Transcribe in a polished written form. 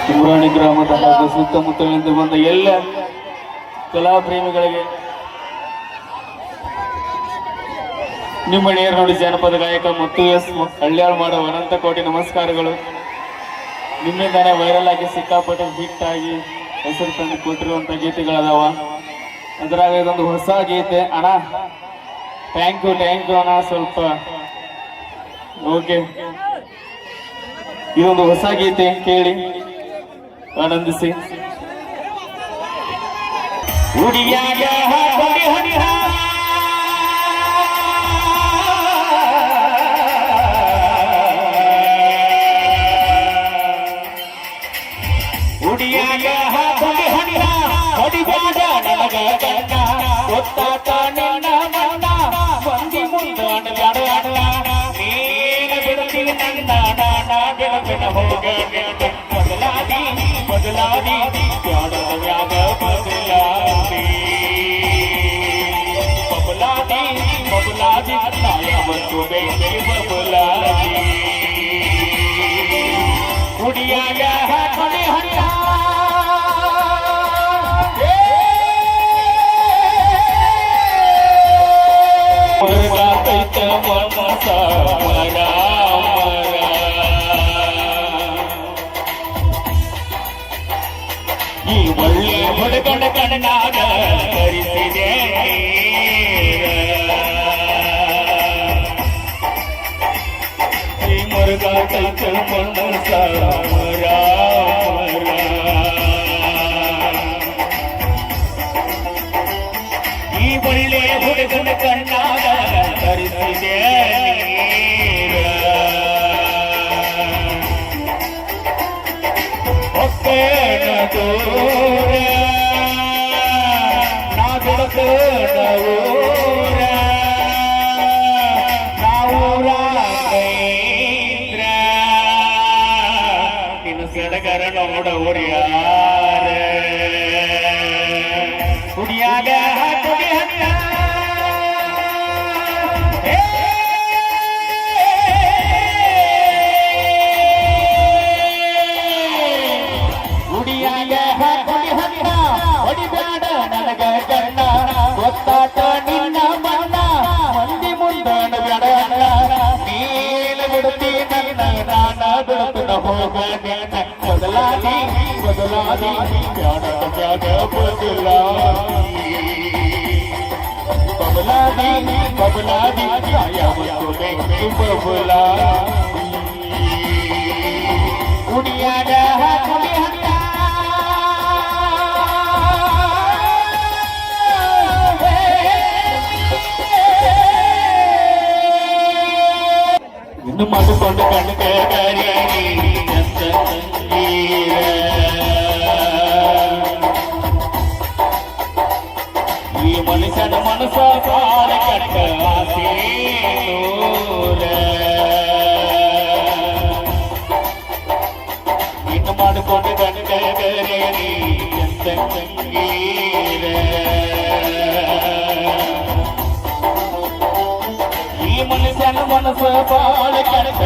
ಕುಮರಾಣಿ ಗ್ರಾಮದ ಹಾಗೂ ಸುತ್ತಮುತ್ತಲಿಂದ ಬಂದ ಎಲ್ಲ ಕಲಾ ಪ್ರೇಮಿಗಳಿಗೆ ನಿಮ್ಮ ನೇರನುಡಿ ಜಾನಪದ ಗಾಯಕ ಮತ್ತು ಎಸ್ ಹಳ್ಯಾಳ್ ಮಾಡೋ ಅನಂತ ಕೋಟಿ ನಮಸ್ಕಾರಗಳು. ನಿಮ್ಮಿಂದಾನೆ ವೈರಲ್ ಆಗಿ ಸಿಕ್ಕಾಪಟ್ಟೆ ಹಿಟ್ ಆಗಿ ಹೆಸರು ತಂದು ಕೊಟ್ಟಿರುವಂತ ಗೀತೆಗಳದಾವ. ಅದ್ರಾಗ ಇದೊಂದು ಹೊಸ ಗೀತೆ ಅಣ್ಣ. ಥ್ಯಾಂಕ್ ಯು ಅಣ್ಣ. ಸ್ವಲ್ಪ ಓಕೆ, ಇದೊಂದು ಹೊಸ ಗೀತೆ ಕೇಳಿ ಆನಂದಿಸಿ. ಈ ಒಳ್ಳೆ ಹುಡುಗನ ಕಣ್ಣಾಗ ಕರಿಸಿದೆ ಈ ಮುರುಗ ಕೈತ ಮನಸ ಈ ಒಳ್ಳೆ ಹುಡುಗನ ಕಣ್ಣಾಗ ಕರಿಸಿದೆ ಸಡಗರ ನೋಡೋರು ಯಾರ ಕುಡಿಯಾಗ ಹೊಡಿಬ್ಯಾಡ ನನಗ ಕಣ್ಣ ಗೊತ್ತಾಟ ನಿನ್ನ ಮಣ್ಣ ಮಂದಿ ಮುಂದಣ ಬ್ಯಾಡ ನೀನ ಬಿಡುತ್ತಿ ನನ್ನ ನಾನ ಬಿಡುತ್ತನ ಹೋಗ ಬದಲಾದಿ ಬ್ಯಾಡ ಬ್ಯಾಡ ಬಬಲಾದಿ ಬಬುಲಾ ಕುಡಿಯಾಗ ಇನ್ನು ಮಾಡಿಕೊಂಡು ಕಣ್ಣು ಈ ಮನುಷ್ಯನ ಮನಸ್ಸ ಕಾಲ ಕಟ್ಟ ಇನ್ನು ಮಾಡಿಕೊಂಡು ಕಣ್ಣು ಈ ಮನುಷ್ಯನ ಮನಸ್ಸ ಬಾಳ ಕೆಟ್ಟ